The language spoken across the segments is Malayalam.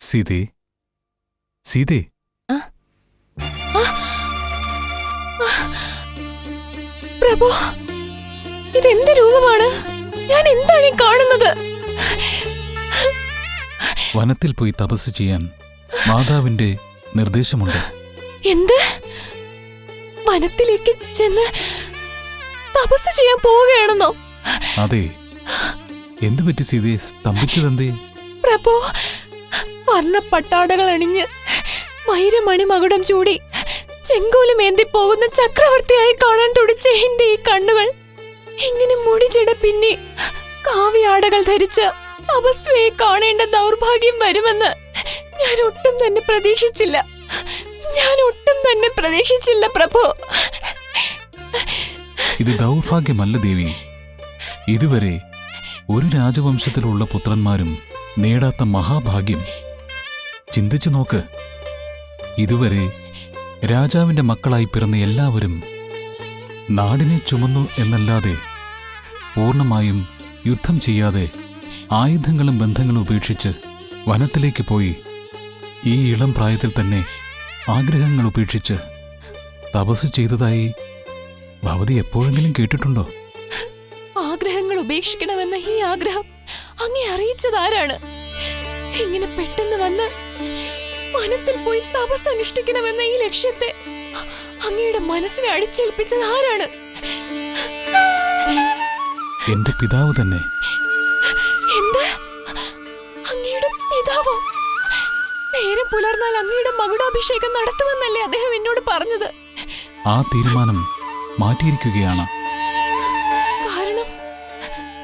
സീതേ, സീതേ. പ്രഭു, ഇതെന്ത് രൂപമാണ്? ഞാൻ എന്താണ് കാണുന്നത്? വനത്തിൽ പോയി തപസ് ചെയ്യാൻ മാതാവിന്റെ നിർദ്ദേശമുണ്ട്. എന്ത്? വനത്തിലേക്ക് ചെന്ന് തപസ് ചെയ്യാൻ പോവുകയാണെന്നോ? അതെ. എന്തു പറ്റി സീതേ, സ്തംഭിച്ചതെന്തേ? പ്രഭു, വർണ്ണ പട്ടാടകൾ അണിഞ്ഞ് വൈരമണി മകുടം ചൂടി ചെങ്കോലുമേന്തി പോകുന്ന ചക്രവർത്തിയായി കാണാൻ തുടിച്ച എന്റെ ഈ കണ്ണുകൾ ഇങ്ങനെ മുടിചിട പിന്നി കാവ്യാടകൾ ധരിച്ച തപസ്വിയെ കാണേണ്ട ദൗർഭാഗ്യം വരുമെന്ന് ഞാൻ ഒട്ടും തന്നെ പ്രതീക്ഷിച്ചില്ല. പ്രഭു. ഇത് ദൗർഭാഗ്യമല്ല ദേവി. ഇതുവരെ ഒരു രാജവംശത്തിലുള്ള പുത്രന്മാരും നേടാത്ത മഹാഭാഗ്യം. ചിന്തിച്ചു നോക്ക്. ഇതുവരെ രാജാവിന്റെ മക്കളായി പിറന്ന എല്ലാവരും നാടിനെ ചുമന്നു എന്നല്ലാതെ പൂർണ്ണമായും യുദ്ധം ചെയ്യാതെ ആയുധങ്ങളും ബന്ധങ്ങളും ഉപേക്ഷിച്ച് വനത്തിലേക്ക് പോയി ഈ ഇളം പ്രായത്തിൽ തന്നെ ആഗ്രഹങ്ങൾ ഉപേക്ഷിച്ച് തപസ് ചെയ്തതായി ഭവതി എപ്പോഴെങ്കിലും കേട്ടിട്ടുണ്ടോ? ആഗ്രഹങ്ങൾ ഉപേക്ഷിക്കണമെന്ന ഈ ആഗ്രഹം അങ്ങേ അറിയിച്ചതാരാണ്? ഇങ്ങനെ പെട്ടെന്ന് വന്ന് വനത്തിൽ പോയി തപസ് അനുഷ്ഠിക്കണമെന്ന ഈ ലക്ഷ്യത്തെ അങ്ങയുടെ മനസ്സിനെ അടിച്ചേൽപ്പിച്ചത് ആരാണ്? എന്റെ പിതാവ് തന്നെ. എന്ത്? അങ്ങയുടെ പിതാവോ? നേരം പുലർന്നാൽ അങ്ങയുടെ മകുടാഭിഷേകം നടത്തുമെന്നല്ലേ അദ്ദേഹം എന്നോട് പറഞ്ഞത്? ആ തീരുമാനം മാറ്റിയിരിക്കുകയാണ്. കാരണം?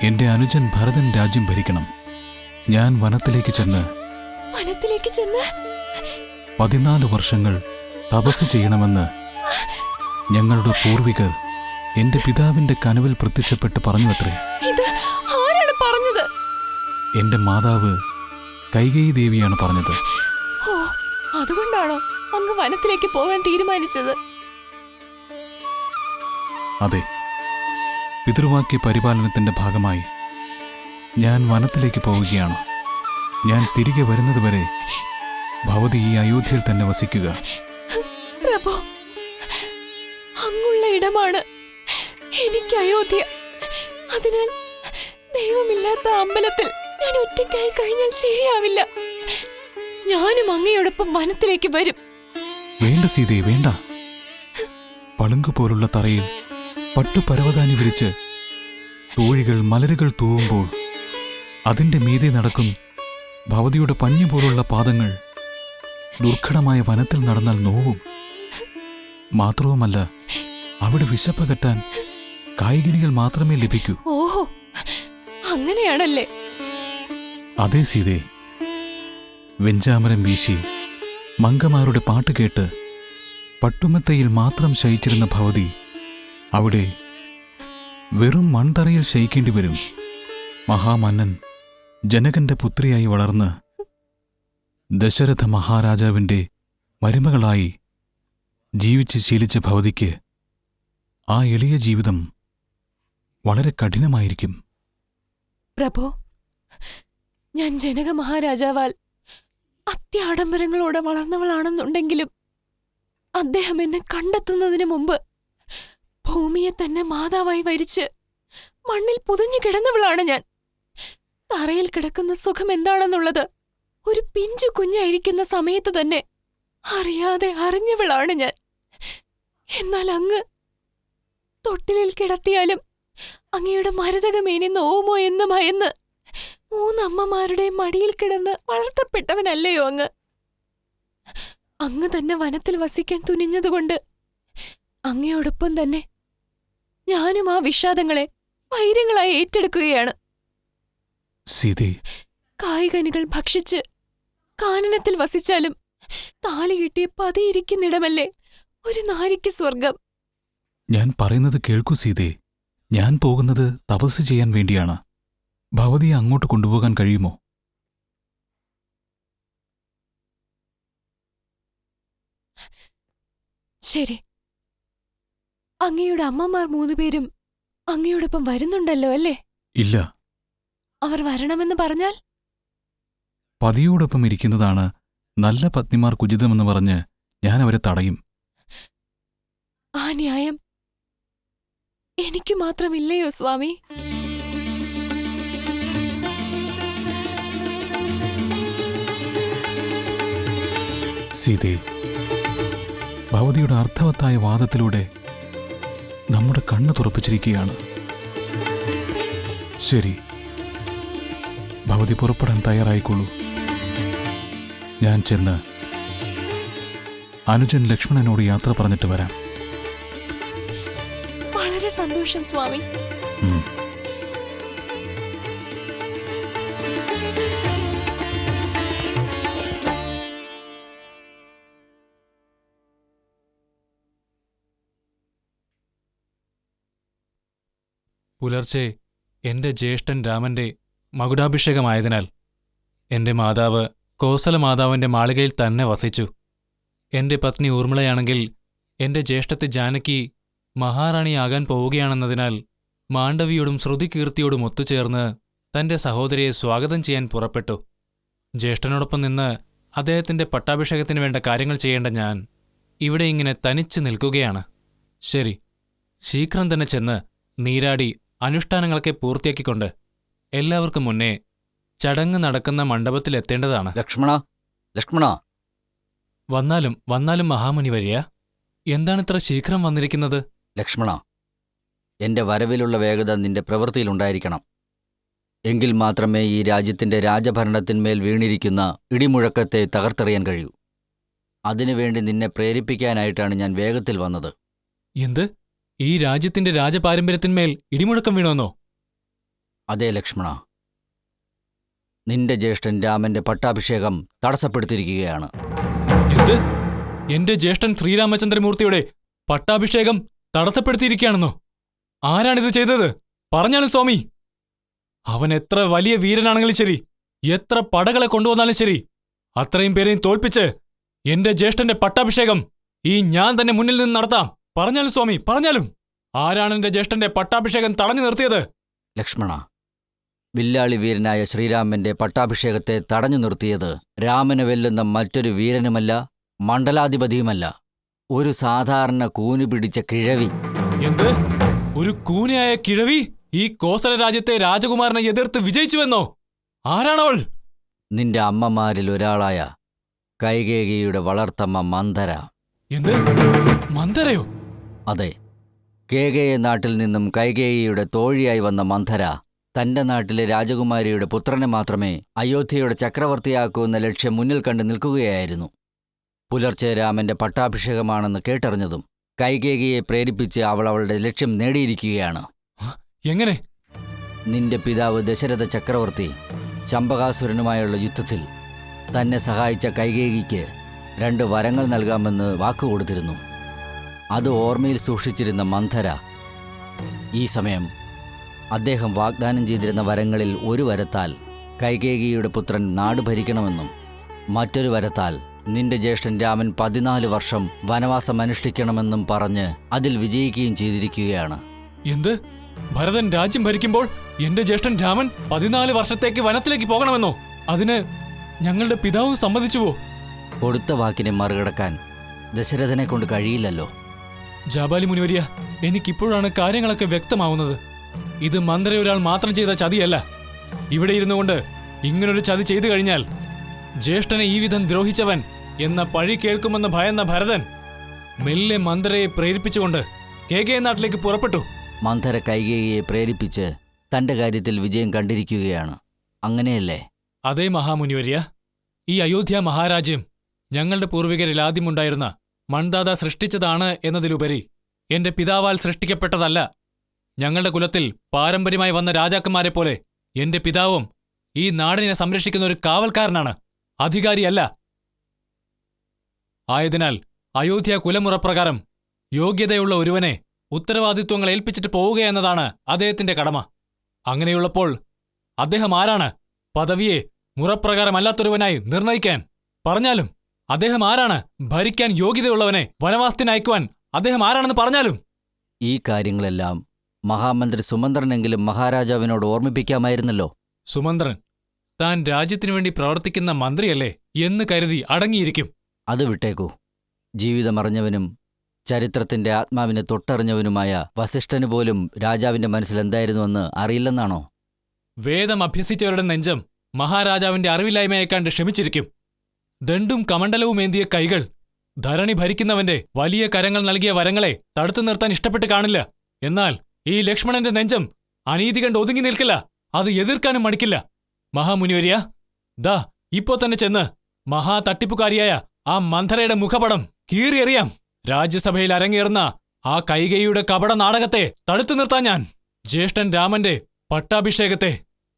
എന്റെ അനുജൻ ഭരതൻ രാജ്യം ഭരിക്കണം. ഞാൻ വനത്തിലേക്ക് ചെന്ന് 14 വർഷങ്ങൾ തപസ് ചെയ്യണമെന്ന് ഞങ്ങളുടെ പൂർവികർ എന്റെ പിതാവിന്റെ കനവിൽ പ്രത്യക്ഷപ്പെട്ട് പറഞ്ഞുവത്രേ. ഇത് ആരാണ് പറഞ്ഞത്? എന്റെ മാതാവ് കൈകേയി ദേവിയാണ് പറഞ്ഞത്. ഓ, അതുകൊണ്ടാണോ അങ്ങ് വനത്തിലേക്ക് പോകാൻ തീരുമാനിച്ചത്? അതെ. പിതൃവാക്യ പരിപാലനത്തിന്റെ ഭാഗമായി ഞാൻ വനത്തിലേക്ക് പോവുകയാണ്. ഞാൻ തിരികെ വരുന്നതുവരെ ഭവതി ഈ അയോധ്യയിൽ തന്നെ വസിക്കുക. പ്രഭു, അങ്ങുള്ള ഇടമാണ് എനിക്ക് അയോധ്യ. അതിനാൽ ദൈവമില്ലാത്ത അമ്പലത്തിൽ ഞാൻ ഒറ്റയ്ക്കായി കഴിഞ്ഞാൽ ശരിയാവില്ല. ഞാനും അങ്ങയോടൊപ്പം വനത്തിലേക്ക് വരും. വേണ്ട സീതേ, വേണ്ട. പളുങ്കു പോലുള്ള തറയിൽ പട്ടുപരവതാനി വിരിച്ച് തോഴികൾ മലരുകൾ തൂവുമ്പോൾ അതിന്റെ മീതെ നടക്കും ഭവതിയുടെ പഞ്ഞു പോലുള്ള പാദങ്ങൾ ദുർഘടമായ വനത്തിൽ നടന്നാൽ നോവും. മാത്രവുമല്ല, അവിടെ വിശപ്പകറ്റാൻ കായികനികൾ മാത്രമേ ലഭിക്കൂ. ഓഹോ, അങ്ങനെയാണല്ലേ? അതേ സീതേ. വെഞ്ചാമരം വീശി മങ്കമാരുടെ പാട്ട് കേട്ട് പട്ടുമെത്തയിൽ മാത്രം ശയിച്ചിരുന്ന ഭവതി അവിടെ വെറും മൺതറയിൽ ശയിക്കേണ്ടി വരും. മഹാമന്നൻ ജനകന്റെ പുത്രിയായി വളർന്ന് ദശരഥ മഹാരാജാവിന്റെ മരുമകളായി ജീവിച്ച് ശീലിച്ച ഭവതിക്ക് ആ എളിയ ജീവിതം വളരെ കഠിനമായിരിക്കും. പ്രഭു, ഞാൻ ജനക മഹാരാജാവാൽ അത്യാഡംബരങ്ങളോടെ വളർന്നവളാണെന്നുണ്ടെങ്കിലും അദ്ദേഹം എന്നെ കണ്ടെത്തുന്നതിന് മുമ്പ് ഭൂമിയെ തന്നെ മാതാവായി വരിച്ച് മണ്ണിൽ പുതഞ്ഞു കിടന്നവളാണ് ഞാൻ. തറയിൽ കിടക്കുന്ന സുഖം എന്താണെന്നുള്ളത് ഒരു പിഞ്ചു കുഞ്ഞായിരിക്കുന്ന സമയത്ത് തന്നെ അറിയാതെ അറിഞ്ഞവളാണ് ഞാൻ. എന്നാൽ അങ്ങ് തൊട്ടിലിൽ കിടത്തിയാലും അങ്ങയുടെ മരതകമേനി നോവുമോ എന്ന് ഭയന്ന് 3 അമ്മമാരുടെ മടിയിൽ കിടന്ന് വളർത്തപ്പെട്ടവനല്ലയോ അങ്ങ്? അങ്ങ് തന്നെ വനത്തിൽ വസിക്കാൻ തുനിഞ്ഞതുകൊണ്ട് അങ്ങയോടൊപ്പം തന്നെ ഞാനും ആ വിഷാദങ്ങളെ വൈരങ്ങളായി ഏറ്റെടുക്കുകയാണ്. സീതേ, കായികനികൾ ഭക്ഷിച്ച് കാനനത്തിൽ വസിച്ചാലും താലി കെട്ടിയ പതിയിരിക്കുന്നിടമല്ലേ ഒരു നാരിക്ക് സ്വർഗം. ഞാൻ പറയുന്നത് കേൾക്കൂ സീതേ. ഞാൻ പോകുന്നത് തപസ് ചെയ്യാൻ വേണ്ടിയാണ്. ഭവതിയെ അങ്ങോട്ട് കൊണ്ടുപോകാൻ കഴിയുമോ? ശരി. അങ്ങയുടെ അമ്മമാർ 3 പേരും അങ്ങയോടൊപ്പം വരുന്നുണ്ടല്ലോ അല്ലേ? ഇല്ല. അവർ വരണമെന്ന് പറഞ്ഞാൽ? പതിയോടൊപ്പം ഇരിക്കുന്നതാണ് നല്ല പത്നിമാർക്ക് ഉചിതമെന്ന് പറഞ്ഞ് ഞാൻ അവരെ തടയും. ആ ന്യായം എനിക്ക് മാത്രമില്ലയോ സ്വാമി? സീതേ, ഭവതിയുടെ അർത്ഥവത്തായ വാദത്തിലൂടെ നമ്മുടെ കണ്ണ് തുറപ്പിച്ചിരിക്കുകയാണ്. ശരി, ഭവതി പുറപ്പെടാൻ തയ്യാറായിക്കൊള്ളൂ. ഞാൻ ചെന്ന് അനുജൻ ലക്ഷ്മണനോട് യാത്ര പറഞ്ഞിട്ട് വരാം. വളരെ സന്തോഷം സ്വാമി. പുലർച്ചെ എന്റെ ജ്യേഷ്ഠൻ രാമന്റെ മകുടാഭിഷേകമായതിനാൽ എന്റെ മാതാവ് കോസലമാതാവിന്റെ മാളികയിൽ തന്നെ വസിച്ചു. എന്റെ പത്നി ഊർമിളയാണെങ്കിൽ എന്റെ ജ്യേഷ്ഠത്തി ജാനകി മഹാറാണിയാകാൻ പോവുകയാണെന്നതിനാൽ മാണ്ഡവിയോടും ശ്രുതികീർത്തിയോടും ഒത്തുചേർന്ന് തന്റെ സഹോദരിയെ സ്വാഗതം ചെയ്യാൻ പുറപ്പെട്ടു. ജ്യേഷ്ഠനോടൊപ്പം നിന്ന് അദ്ദേഹത്തിന്റെ പട്ടാഭിഷേകത്തിന് വേണ്ട കാര്യങ്ങൾ ചെയ്യേണ്ട ഞാൻ ഇവിടെ ഇങ്ങനെ തനിച്ചു നിൽക്കുകയാണ്. ശരി, ശീഘ്രം തന്നെ ചെന്ന് നീരാടി അനുഷ്ഠാനങ്ങളൊക്കെ പൂർത്തിയാക്കിക്കൊണ്ട് എല്ലാവർക്കും മുന്നേ ചടങ്ങ് നടക്കുന്ന മണ്ഡപത്തിലെത്തേണ്ടതാണ്. ലക്ഷ്മണ വന്നാലും മഹാമുനി വരിയ, എന്താണിത്ര ശീഘ്രം വന്നിരിക്കുന്നത്? ലക്ഷ്മണ, എന്റെ വരവിലുള്ള വേഗത നിന്റെ പ്രവൃത്തിയിലുണ്ടായിരിക്കണം. എങ്കിൽ മാത്രമേ ഈ രാജ്യത്തിന്റെ രാജഭരണത്തിന്മേൽ വീണിരിക്കുന്ന ഇടിമുഴക്കത്തെ തകർത്തെറിയാൻ കഴിയൂ. അതിനുവേണ്ടി നിന്നെ പ്രേരിപ്പിക്കാനായിട്ടാണ് ഞാൻ വേഗത്തിൽ വന്നത്. എന്ത്? ഈ രാജ്യത്തിന്റെ രാജപാരമ്പര്യത്തിന്മേൽ ഇടിമുഴക്കം വീണോന്നോ? അതേ ലക്ഷ്മണ, നിന്റെ ജ്യേഷ്ഠൻ രാമന്റെ പട്ടാഭിഷേകം തടസ്സപ്പെടുത്തിയിരിക്കുകയാണ്. എന്ത്? എന്റെ ജ്യേഷ്ഠൻ ശ്രീരാമചന്ദ്രമൂർത്തിയുടെ പട്ടാഭിഷേകം തടസ്സപ്പെടുത്തിയിരിക്കുകയാണെന്നോ? ആരാണിത് ചെയ്തത്? പറഞ്ഞാണ് സ്വാമി. അവൻ എത്ര വലിയ വീരനാണെങ്കിലും ശരി, എത്ര പടകളെ കൊണ്ടുവന്നാലും ശരി, അത്രയും പേരെയും തോൽപ്പിച്ച് എന്റെ ജ്യേഷ്ഠന്റെ പട്ടാഭിഷേകം ഈ ഞാൻ തന്നെ മുന്നിൽ നിന്ന് നടത്താം. പറഞ്ഞാലും സ്വാമി, പറഞ്ഞാലും. ആരാണ് എന്റെ ജ്യേഷ്ഠന്റെ പട്ടാഭിഷേകം തടഞ്ഞു നിർത്തിയത്? ലക്ഷ്മണ, വില്ലാളി വീരനായ ശ്രീരാമന്റെ പട്ടാഭിഷേകത്തെ തടഞ്ഞു നിർത്തിയത് രാമന് വെല്ലുന്ന മറ്റൊരു വീരനുമല്ല, മണ്ഡലാധിപതിയുമല്ല, ഒരു സാധാരണ കൂനു പിടിച്ച കിഴവി. എന്ത്? ഒരു കൂനയായ കിഴവി ഈ കോസല രാജ്യത്തെ രാജകുമാരനെ എതിർത്ത് വിജയിച്ചുവെന്നോ? ആരാണവൾ? നിന്റെ അമ്മമാരിൽ ഒരാളായ കൈകേയിയുടെ വളർത്തമ്മ മന്ധര. എന്ത്? മന്ധരയോ? അതെ, കേകേയ നാട്ടിൽ നിന്നും കൈകേയിയുടെ തോഴിയായി വന്ന മന്ധര തന്റെ നാട്ടിലെ രാജകുമാരിയുടെ പുത്രനെ മാത്രമേ അയോധ്യയുടെ ചക്രവർത്തിയാക്കൂ എന്ന ലക്ഷ്യം മുന്നിൽ കണ്ടു നിൽക്കുകയായിരുന്നു. പുലർച്ചെ രാമന്റെ പട്ടാഭിഷേകമാണെന്ന് കേട്ടറിഞ്ഞതും കൈകേയിയെ പ്രേരിപ്പിച്ച് അവൾ അവളുടെ ലക്ഷ്യം നേടിയിരിക്കുകയാണ്. എങ്ങനെ? നിന്റെ പിതാവ് ദശരഥ ചക്രവർത്തി ചമ്പകാസുരനുമായുള്ള യുദ്ധത്തിൽ തന്നെ സഹായിച്ച കൈകേയിക്ക് 2 വരങ്ങൾ നൽകാമെന്ന് വാക്കുകൊടുത്തിരുന്നു. അത് ഓർമ്മയിൽ സൂക്ഷിച്ചിരുന്ന മന്ധര ഈ സമയം അദ്ദേഹം വാഗ്ദാനം ചെയ്തിരുന്ന വരങ്ങളിൽ ഒരു വരത്താൽ കൈകേയിയുടെ പുത്രൻ നാട് ഭരിക്കണമെന്നും മറ്റൊരു വരത്താൽ നിന്റെ ജ്യേഷ്ഠൻ രാമൻ 14 വർഷം വനവാസം അനുഷ്ഠിക്കണമെന്നും പറഞ്ഞ് അതിൽ വിജയിക്കുകയും ചെയ്തിരിക്കുകയാണ്. എന്ത്? ഭരതൻ രാജ്യം ഭരിക്കുമ്പോൾ എന്റെ ജ്യേഷ്ഠൻ രാമൻ 14 വർഷത്തേക്ക് വനത്തിലേക്ക് പോകണമെന്നോ? അതിന് ഞങ്ങളുടെ പിതാവ് സമ്മതിച്ചുവോ? കൊടുത്ത വാക്കിനെ മറികടക്കാൻ ദശരഥനെ കൊണ്ട് കഴിയില്ലല്ലോ. ജാബാലി മുനിവരിയ, എനിക്കിപ്പോഴാണ് കാര്യങ്ങളൊക്കെ വ്യക്തമാവുന്നത്. ഇത് മന്ദര ഒരാൾ മാത്രം ചെയ്ത ചതിയല്ല. ഇവിടെ ഇരുന്നു കൊണ്ട് ഇങ്ങനൊരു ചതി ചെയ്തു കഴിഞ്ഞാൽ ജ്യേഷ്ഠനെ ഈ വിധം ദ്രോഹിച്ചവൻ എന്ന പഴി കേൾക്കുമെന്ന് ഭയന്ന ഭരതൻ മെല്ലെ മന്ദരയെ പ്രേരിപ്പിച്ചുകൊണ്ട് കേകയ നാട്ടിലേക്ക് പുറപ്പെട്ടു. മന്ധര കൈകേയിയെ പ്രേരിപ്പിച്ച് തന്റെ കാര്യത്തിൽ വിജയം കണ്ടിരിക്കുകയാണ്. അങ്ങനെയല്ലേ? അതേ മഹാമുനിവര്യ. ഈ അയോധ്യ മഹാരാജ്യം ഞങ്ങളുടെ പൂർവികരിൽ ആദ്യമുണ്ടായിരുന്ന മൺദാത സൃഷ്ടിച്ചതാണ് എന്നതിലുപരി എന്റെ പിതാവാൽ സൃഷ്ടിക്കപ്പെട്ടതല്ല. ഞങ്ങളുടെ കുലത്തിൽ പാരമ്പര്യമായി വന്ന രാജാക്കന്മാരെ പോലെ എന്റെ പിതാവും ഈ നാടിനെ സംരക്ഷിക്കുന്ന ഒരു കാവൽക്കാരനാണ്, അധികാരിയല്ല. ആയതിനാൽ അയോധ്യ കുലമുറപ്രകാരം യോഗ്യതയുള്ള ഒരുവനെ ഉത്തരവാദിത്വങ്ങൾ ഏൽപ്പിച്ചിട്ട് പോവുകയെന്നതാണ് അദ്ദേഹത്തിന്റെ കടമ. അങ്ങനെയുള്ളപ്പോൾ അദ്ദേഹം ആരാണ് പദവിയെ മുറപ്രകാരമല്ലാത്തൊരുവനായി നിർണയിക്കാൻ? പറഞ്ഞാലും അദ്ദേഹം ആരാണ് ഭരിക്കാൻ യോഗ്യതയുള്ളവനെ വനവാസത്തിനയക്കുവാൻ? അദ്ദേഹം ആരാണെന്ന് പറഞ്ഞാലും. ഈ കാര്യങ്ങളെല്ലാം മഹാമന്ത്രി സുമന്ത്രനെങ്കിലും മഹാരാജാവിനോട് ഓർമ്മിപ്പിക്കാമായിരുന്നല്ലോ. സുമന്ത്രൻ താൻ രാജ്യത്തിനു വേണ്ടി പ്രവർത്തിക്കുന്ന മന്ത്രിയല്ലേ എന്ന് കരുതി അടങ്ങിയിരിക്കും. അത് വിട്ടേക്കൂ. ജീവിതമറിഞ്ഞവനും ചരിത്രത്തിന്റെ ആത്മാവിനെ തൊട്ടറിഞ്ഞവനുമായ വസിഷ്ഠന് പോലും രാജാവിന്റെ മനസ്സിൽ എന്തായിരുന്നുവെന്ന് അറിയില്ലെന്നാണോ? വേദം അഭ്യസിച്ചവരുടെ നെഞ്ചം മഹാരാജാവിന്റെ അറിവില്ലായ്മയെ കണ്ട് ക്ഷമിച്ചിരിക്കും. ദണ്ടും കമണ്ഡലവുമേന്തിയ കൈകൾ ധരണി ഭരിക്കുന്നവന്റെ വലിയ കരങ്ങൾ നൽകിയ വരങ്ങളെ തടുത്തു നിർത്താൻ ഇഷ്ടപ്പെട്ട് കാണില്ല. എന്നാൽ ഈ ലക്ഷ്മണന്റെ നെഞ്ചം അനീതി കണ്ട് ഒതുങ്ങി നിൽക്കില്ല. അത് എതിർക്കാനും മടിക്കില്ല. മഹാമുനിവര്യ, ദാ ഇപ്പോ തന്നെ ചെന്ന് മഹാ തട്ടിപ്പുകാരിയായ ആ മന്ധരയുടെ മുഖപടം കീറിയെറിയാം. രാജ്യസഭയിൽ അരങ്ങേറുന്ന ആ കൈകേയിയുടെ കപട നാടകത്തെ തടുത്തു നിർത്താൻ ഞാൻ. ജ്യേഷ്ഠൻ രാമന്റെ പട്ടാഭിഷേകത്തെ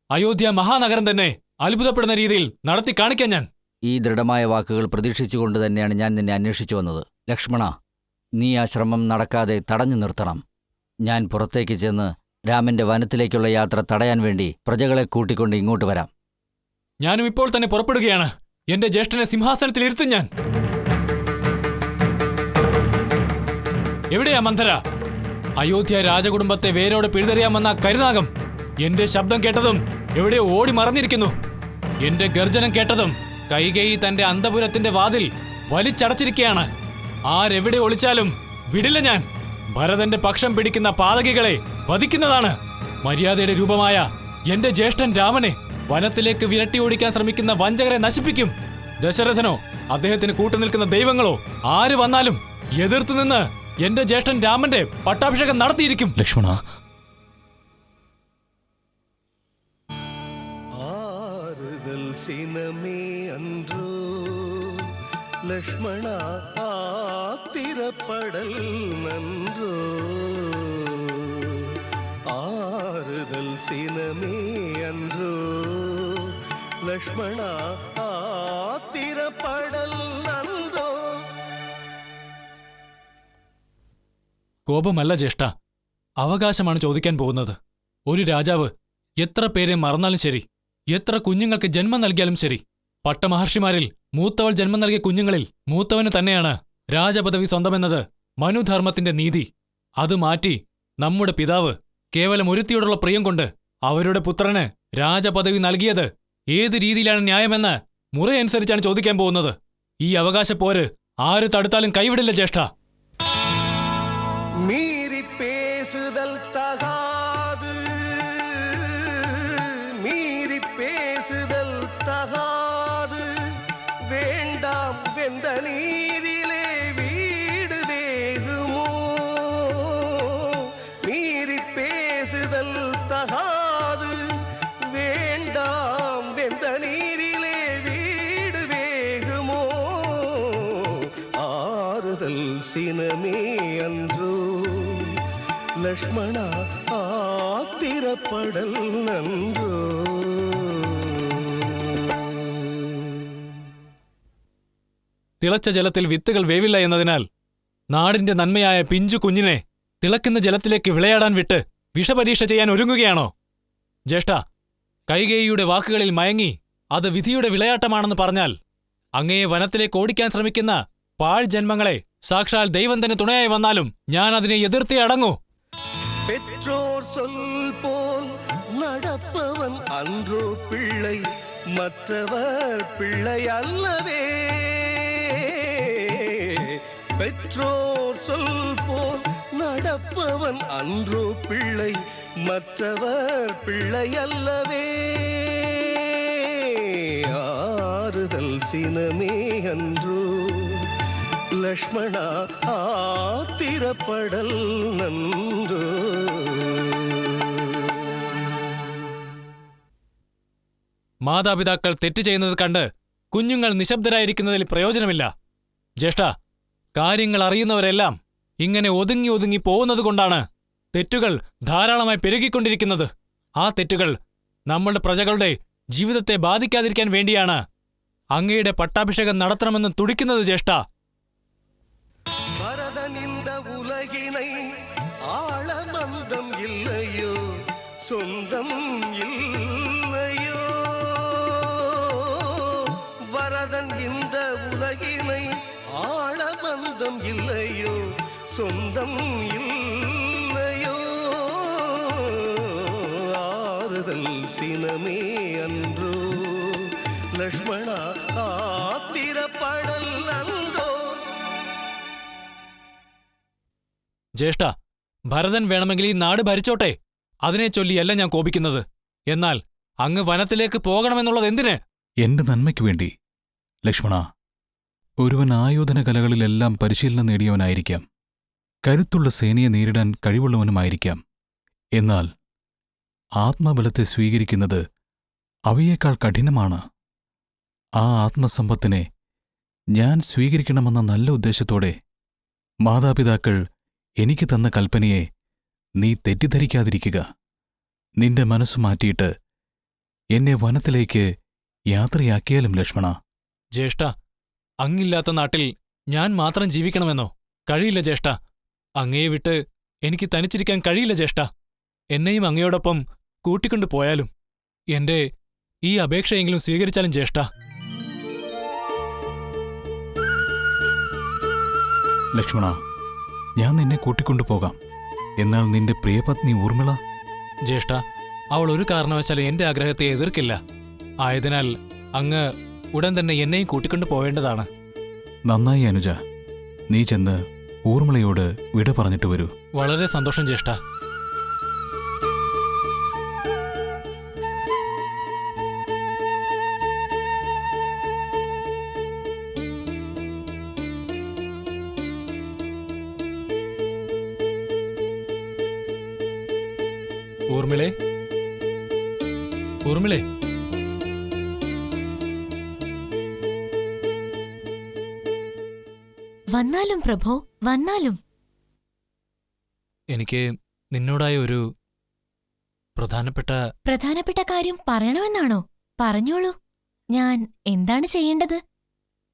അയോധ്യ മഹാനഗരം തന്നെ അത്ഭുതപ്പെടുന്ന രീതിയിൽ നടത്തി കാണിക്കാൻ ഞാൻ. ഈ ദൃഢമായ വാക്കുകൾ പ്രതീക്ഷിച്ചുകൊണ്ട് തന്നെയാണ് ഞാൻ നിന്നെ അന്വേഷിച്ചു വന്നത്. ലക്ഷ്മണ, നീ ആ ശ്രമം നടക്കാതെ തടഞ്ഞു നിർത്തണം. ഞാൻ പുറത്തേക്ക് ചെന്ന് രാമന്റെ വനത്തിലേക്കുള്ള യാത്ര തടയാൻ വേണ്ടി പ്രജകളെ കൂട്ടിക്കൊണ്ട് ഇങ്ങോട്ട് വരാം. ഞാനും ഇപ്പോൾ തന്നെ പുറപ്പെടുകയാണ്. എന്റെ ജ്യേഷ്ഠനെ സിംഹാസനത്തിൽ ഇരുത്തും ഞാൻ. എവിടെയാ മന്ധര? അയോധ്യ രാജകുടുംബത്തെ വേരോടെ പിഴുതെറിയാമെന്ന കരുനാഗം എന്റെ ശബ്ദം കേട്ടതും എവിടെയോ ഓടി മറഞ്ഞിരിക്കുന്നു. എന്റെ ഗർജനം കേട്ടതും കൈകേയി തന്റെ അന്തപുരത്തിന്റെ വാതിൽ വലിച്ചടച്ചിരിക്കുകയാണ്. ആരെവിടെ ഒളിച്ചാലും വിടില്ല ഞാൻ. ഭരതന്റെ പക്ഷം പിടിക്കുന്ന പാതകികളെ വധിക്കുന്നതാണ്. മര്യാദയുടെ രൂപമായ എന്റെ ജ്യേഷ്ഠൻ രാമനെ വനത്തിലേക്ക് വിരട്ടി ഓടിക്കാൻ ശ്രമിക്കുന്ന വഞ്ചകരെ നശിപ്പിക്കും. ദശരഥനോ അദ്ദേഹത്തിന് കൂട്ടുനിൽക്കുന്ന ദൈവങ്ങളോ ആര് വന്നാലും എതിർത്തു നിന്ന് എന്റെ ജ്യേഷ്ഠൻ രാമന്റെ പട്ടാഭിഷേകം നടത്തിയിരിക്കും. ലക്ഷ്മണ, ആറുതൽ സിനമേ അன்றോ ലക്ഷ്മണ ആത്തിരപ്പടൽ നன்றോ ആറുതൽ സിനമേ അன்றോ ലക്ഷ്മണ ആത്തിരപ്പടൽ നன்றോ. കോപമല്ല ജ്യേഷ്ഠ, അവകാശമാണ് ചോദിക്കാൻ പോകുന്നത്. ഒരു രാജാവ് എത്ര പേരെ മറന്നാലും ശരി, എത്ര കുഞ്ഞുങ്ങൾക്ക് ജന്മം നൽകിയാലും ശരി, പട്ടമഹർഷിമാരിൽ മൂത്തവൾ ജന്മം നൽകിയ കുഞ്ഞുങ്ങളിൽ മൂത്തവന് തന്നെയാണ് രാജപദവി സ്വന്തമെന്നത് മനുധർമ്മത്തിന്റെ നീതി. അത് മാറ്റി നമ്മുടെ പിതാവ് കേവലം ഒരുത്തിയോടുള്ള പ്രിയം കൊണ്ട് അവരുടെ പുത്രന് രാജപദവി നൽകിയത് ഏത് രീതിയിലാണ് ന്യായമെന്ന് മുറയനുസരിച്ചാണ് ചോദിക്കാൻ പോകുന്നത്. ഈ അവകാശപ്പോര് ആര് തടുത്താലും കൈവിടില്ല ജ്യേഷ്ഠ. மீறி பேசுதல் தகாது மீறி பேசுதல் தகாது வேண்டாம் வெந்த நீரிலே வீடு வேகுமோ மீறி பேசுதல் தகாது வேண்டாம் வெந்த நீரிலே வீடு வேகுமோ ஆறுதல் சினமே அன்றோ ലക്ഷ്മണ ആത്തിരപ്പടൽ നன்றോ. തിളച്ച ജലത്തിൽ വിത്തുകൾ വേവില്ല എന്നതിനാൽ നാടിന്റെ നന്മയായ പിഞ്ചു കുഞ്ഞിനെ തിളക്കുന്ന ജലത്തിലേക്ക് വിളയാടാൻ വിട്ട് വിഷപരീക്ഷ ചെയ്യാൻ ഒരുങ്ങുകയാണോ? ജ്യേഷ്ഠ, കൈകേയിയുടെ വാക്കുകളിൽ മയങ്ങി അത് വിധിയുടെ വിളയാട്ടമാണെന്ന് പറഞ്ഞാൽ അങ്ങയെ വനത്തിലേക്ക് ഓടിക്കാൻ ശ്രമിക്കുന്ന പാഴ് ജന്മങ്ങളെ സാക്ഷാൽ ദൈവം തന്നെ തുണയായി വന്നാലും ഞാൻ അതിനെ എതിർത്തേ അടങ്ങൂ. பெற்றோர் சொல் போல் நடப்பவன் அன்றோ பிள்ளை மற்றவர் பிள்ளை அல்லவே பெற்றோர் சொல் போல் நடப்பவன் அன்றோ பிள்ளை மற்றவர் பிள்ளை அல்லவே ஆறுதல் சினமே அன்றோ ലക്ഷ്മണ ആത്തിരപ്പടൽ നன்றോ. മാതാപിതാക്കൾ തെറ്റ് ചെയ്യുന്നത് കണ്ട് കുഞ്ഞുങ്ങൾ നിശബ്ദരായിരിക്കുന്നതിൽ പ്രയോജനമില്ല. ജ്യേഷ്ഠ, കാര്യങ്ങൾ അറിയുന്നവരെല്ലാം ഇങ്ങനെ ഒതുങ്ങി ഒതുങ്ങി പോകുന്നതുകൊണ്ടാണ് തെറ്റുകൾ ധാരാളമായി പെരുകിക്കൊണ്ടിരിക്കുന്നത്. ആ തെറ്റുകൾ നമ്മളുടെ പ്രജകളുടെ ജീവിതത്തെ ബാധിക്കാതിരിക്കാൻ വേണ്ടിയാണ് അങ്ങയുടെ പട്ടാഭിഷേകം നടത്തണമെന്ന് തുടിക്കുന്നത് ജ്യേഷ്ഠ. பரதன் இந்த உலகினை ஆளமந்தம் இல்லையோ சொந்தம் இல்லையோ பரதன் இந்த உலகினை ஆளமந்தம் இல்லையோ சொந்தம் இல்லையோ ஆறுதல் சினமே அன்றோ ലക്ഷ്മണ ആത്തിരപ്പടല്ലോ. ജ്യേഷ്ഠ, ഭരതൻ വേണമെങ്കിൽ ഈ നാട് ഭരിച്ചോട്ടെ. അതിനെ ചൊല്ലിയല്ല ഞാൻ കോപിക്കുന്നത്. എന്നാൽ അങ്ങ് വനത്തിലേക്ക് പോകണമെന്നുള്ളത് എന്തിന്? എന്റെ നന്മയ്ക്കു വേണ്ടി. ലക്ഷ്മണ, ഒരുവൻ ആയോധന കലകളിലെല്ലാം പരിശീലനം നേടിയവനായിരിക്കാം, കരുത്തുള്ള സേനയെ നേരിടാൻ കഴിവുള്ളവനുമായിരിക്കാം. എന്നാൽ ആത്മബലത്തെ സ്വീകരിക്കുന്നത് അവയേക്കാൾ കഠിനമാണ്. ആ ആത്മസമ്പത്തിനെ ഞാൻ സ്വീകരിക്കണമെന്ന നല്ല ഉദ്ദേശത്തോടെ മാതാപിതാക്കൾ എനിക്ക് തന്ന കൽപ്പനയെ നീ തെറ്റിദ്ധരിക്കാതിരിക്കുക. നിന്റെ മനസ്സു മാറ്റിയിട്ട് എന്നെ വനത്തിലേക്ക് യാത്രയാക്കിയാലും ലക്ഷ്മണ. ജ്യേഷ്ഠ, അങ്ങില്ലാത്ത നാട്ടിൽ ഞാൻ മാത്രം ജീവിക്കണമെന്നോ? കഴിയില്ല ജ്യേഷ്ഠ. അങ്ങയെ വിട്ട് എനിക്ക് തനിച്ചിരിക്കാൻ കഴിയില്ല ജ്യേഷ്ഠ. എന്നെയും അങ്ങയോടൊപ്പം കൂട്ടിക്കൊണ്ടു പോയാലും എന്റെ ഈ അപേക്ഷയെങ്കിലും സ്വീകരിച്ചാലും ജ്യേഷ്ഠ. ലക്ഷ്മണ, ഞാൻ നിന്നെ കൂട്ടിക്കൊണ്ടു പോകാം. എന്നാൽ നിന്റെ പ്രിയപത്നി ഊർമിള? ജ്യേഷ്ഠ, അവൾ ഒരു കാരണവശാലും എന്റെ ആഗ്രഹത്തെ എതിർക്കില്ല. ആയതിനാൽ അങ്ങ് ഉടൻ തന്നെ എന്നെയും കൂട്ടിക്കൊണ്ടു പോവേണ്ടതാണ്. നന്നായി അനുജ, നീ ചെന്ന് ഊർമിളയോട് വിട പറഞ്ഞിട്ട് വരൂ. വളരെ സന്തോഷം ജ്യേഷ്ഠ. ഊർമിളേ, ഊർമിളേ, വന്നാലും പ്രഭോ, വന്നാലും. എനിക്ക് നിന്നോടായ ഒരു പ്രധാനപ്പെട്ട കാര്യം പറയണമെന്നാണോ? പറഞ്ഞോളൂ. ഞാൻ എന്താണ് ചെയ്യേണ്ടത്?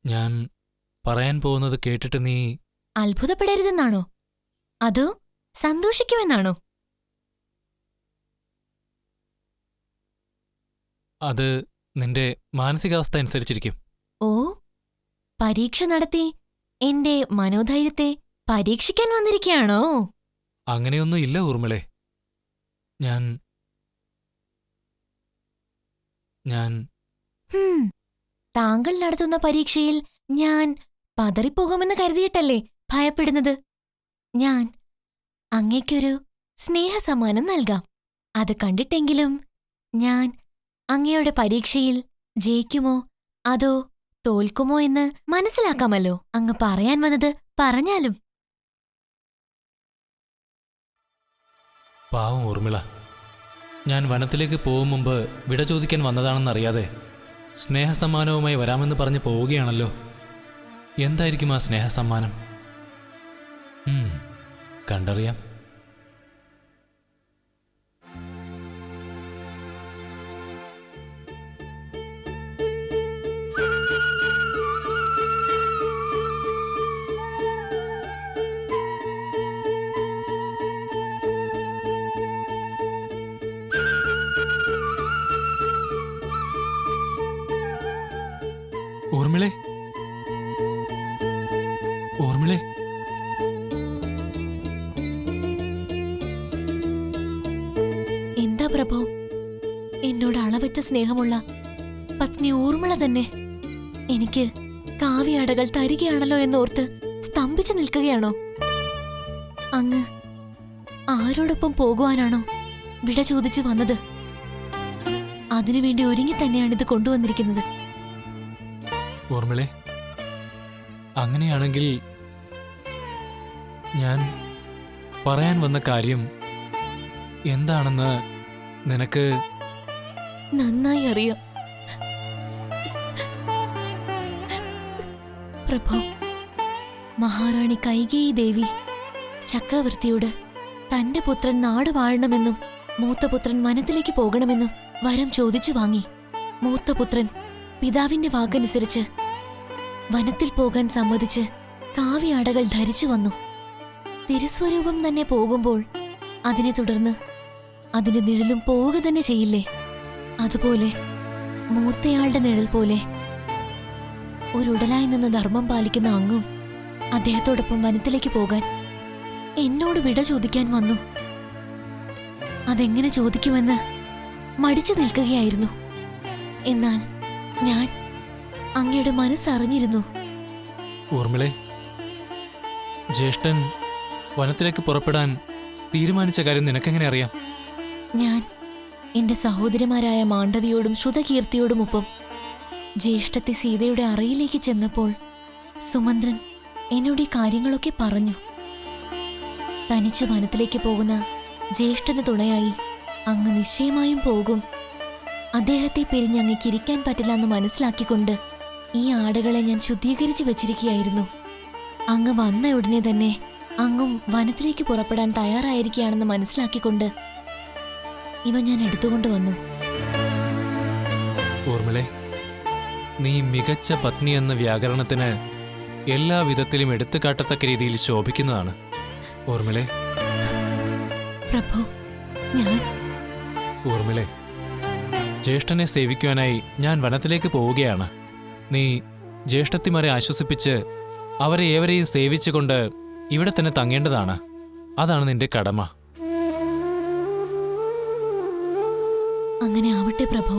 ഞാൻ പറയാൻ പോകുന്നത് കേട്ടിട്ട് നീ അത്ഭുതപ്പെടരുതെന്നാണോ? അതോ സന്തോഷിക്കുമെന്നാണോ? അത് നിന്റെ മാനസികാവസ്ഥ അനുസരിച്ചിരിക്കും. ഓ, പരീക്ഷ നടത്തി എന്റെ മനോധൈര്യത്തെ പരീക്ഷിക്കാൻ വന്നിരിക്കുകയാണോ? അങ്ങനെയൊന്നും ഇല്ല ഊർമിളേ. ഞാൻ താങ്കൾ നടത്തുന്ന പരീക്ഷയിൽ ഞാൻ പതറിപ്പോകുമെന്ന് കരുതിയിട്ടല്ലേ ഭയപ്പെടുന്നത്? ഞാൻ അങ്ങയ്ക്കൊരു സ്നേഹസമ്മാനം നൽകാം. അത് കണ്ടിട്ടെങ്കിലും ഞാൻ അങ്ങയുടെ പരീക്ഷയിൽ ജയിക്കുമോ അതോ തോൽക്കുമോ എന്ന് മനസ്സിലാക്കാമല്ലോ. അങ്ങ് പറയാൻ വന്നത് പറഞ്ഞാലും. പാവം ഊർമിള, ഞാൻ വനത്തിലേക്ക് പോകും മുമ്പ് വിട ചോദിക്കാൻ വന്നതാണെന്നറിയാതെ സ്നേഹസമ്മാനവുമായി വരാമെന്ന് പറഞ്ഞ് പോവുകയാണല്ലോ. എന്തായിരിക്കും ആ സ്നേഹസമ്മാനം? കണ്ടറിയാം. ഊർമിളേ, ഊർമിളേ, എന്താ പ്രഭോ? എന്നോട് അളവറ്റ സ്നേഹമുള്ള പത്നി ഊർമിള തന്നെ എനിക്ക് കാവ്യാടകൾ തരികയാണല്ലോ എന്നോർത്ത് സ്തംഭിച്ചു നിൽക്കുകയാണോ? അങ്ങ് ആരോടൊപ്പം പോകുവാനാണോ വിട ചോദിച്ചു വന്നത്? അതിനുവേണ്ടി ഒരുങ്ങി തന്നെയാണിത് കൊണ്ടുവന്നിരിക്കുന്നത്. ഊർമിളേ, അങ്ങനെയാണെങ്കിൽ ഞാൻ പറയാൻ വന്ന കാര്യം എന്താണെന്ന് നിനക്ക് നന്നായി അറിയാം പ്രഭു. മഹാറാണി കൈകേയി ദേവി ചക്രവർത്തിയോട് തന്റെ പുത്രൻ നാട് വാഴണമെന്നും മൂത്തപുത്രൻ വനത്തിലേക്ക് പോകണമെന്നും വരം ചോദിച്ചു വാങ്ങി. മൂത്തപുത്രൻ പിതാവിന്റെ വാക്കനുസരിച്ച് വനത്തിൽ പോകാൻ സമ്മതിച്ച് കാവ്യാടകൾ ധരിച്ചു വന്നു. തിരുസ്വരൂപം തന്നെ പോകുമ്പോൾ അതിനെ തുടർന്ന് അതിന്റെ നിഴലും പോവുക തന്നെ ചെയ്യില്ലേ? അതുപോലെ മൂത്തയാളുടെ നിഴൽ പോലെ ഒരുടലായി നിന്ന് ധർമ്മം പാലിക്കുന്ന അങ്ങും അദ്ദേഹത്തോടൊപ്പം വനത്തിലേക്ക് പോകാൻ എന്നോട് വിട ചോദിക്കാൻ വന്നു. അതെങ്ങനെ ചോദിക്കുമെന്ന് മടിച്ചു നിൽക്കുകയായിരുന്നു. എന്നാൽ ഞാൻ അങ്ങയുടെ മനസ്സറിഞ്ഞിരുന്നു. ഊർമിളെ, ജ്യേഷ്ഠൻ വനത്തിലേക്ക് പുറപ്പെടാൻ തീരുമാനിച്ച കാര്യം നിനക്കെങ്ങനെ അറിയാം? ഞാൻ എന്റെ സഹോദരിമാരായ മാണ്ഡവിയോടും ശ്രുതകീർത്തിയോടുമൊപ്പം ജ്യേഷ്ഠത്തെ സീതയുടെ അറയിലേക്ക് ചെന്നപ്പോൾ സുമന്ത്രൻ എന്നോട് ഈ കാര്യങ്ങളൊക്കെ പറഞ്ഞു. തനിച്ച് വനത്തിലേക്ക് പോകുന്ന ജ്യേഷ്ഠന് തുണയായി അങ്ങ് നിശ്ചയമായും പോകും. അദ്ദേഹത്തെ പിരിഞ്ഞ് അങ്ങേക്ക് ഇരിക്കാൻ പറ്റില്ല എന്ന് മനസ്സിലാക്കിക്കൊണ്ട് ഈ ആടുകളെ ഞാൻ ശുദ്ധീകരിച്ചു വെച്ചിരിക്കുകയായിരുന്നു. അങ്ങ് വന്ന ഉടനെ തന്നെ അങ്ങും വനത്തിലേക്ക് പുറപ്പെടാൻ തയ്യാറായിരിക്കുകയാണെന്ന് മനസ്സിലാക്കിക്കൊണ്ട് ഇവ ഞാൻ എടുത്തുകൊണ്ടുവന്നു. ഊർമിളെ, നീ മികച്ച പത്നി എന്ന വ്യാകരണത്തിന് എല്ലാ വിധത്തിലും എടുത്തുകാട്ടത്തക്ക രീതിയിൽ ശോഭിക്കുന്നതാണ്. ഊർമിളെ, പ്രഭു, ഞാൻ ഊർമിളെ, ജ്യേഷ്ഠനെ സേവിക്കുവാനായി ഞാൻ വനത്തിലേക്ക് പോവുകയാണ്. നീ ജ്യേഷ്ഠത്തിമാരെ ആശ്വസിപ്പിച്ച് അവരെ ഏവരെയും സേവിച്ചുകൊണ്ട് ഇവിടെ തന്നെ തങ്ങേണ്ടതാണ്. അതാണ് നിന്റെ കടമ. അങ്ങനെ ആവട്ടെ പ്രഭു.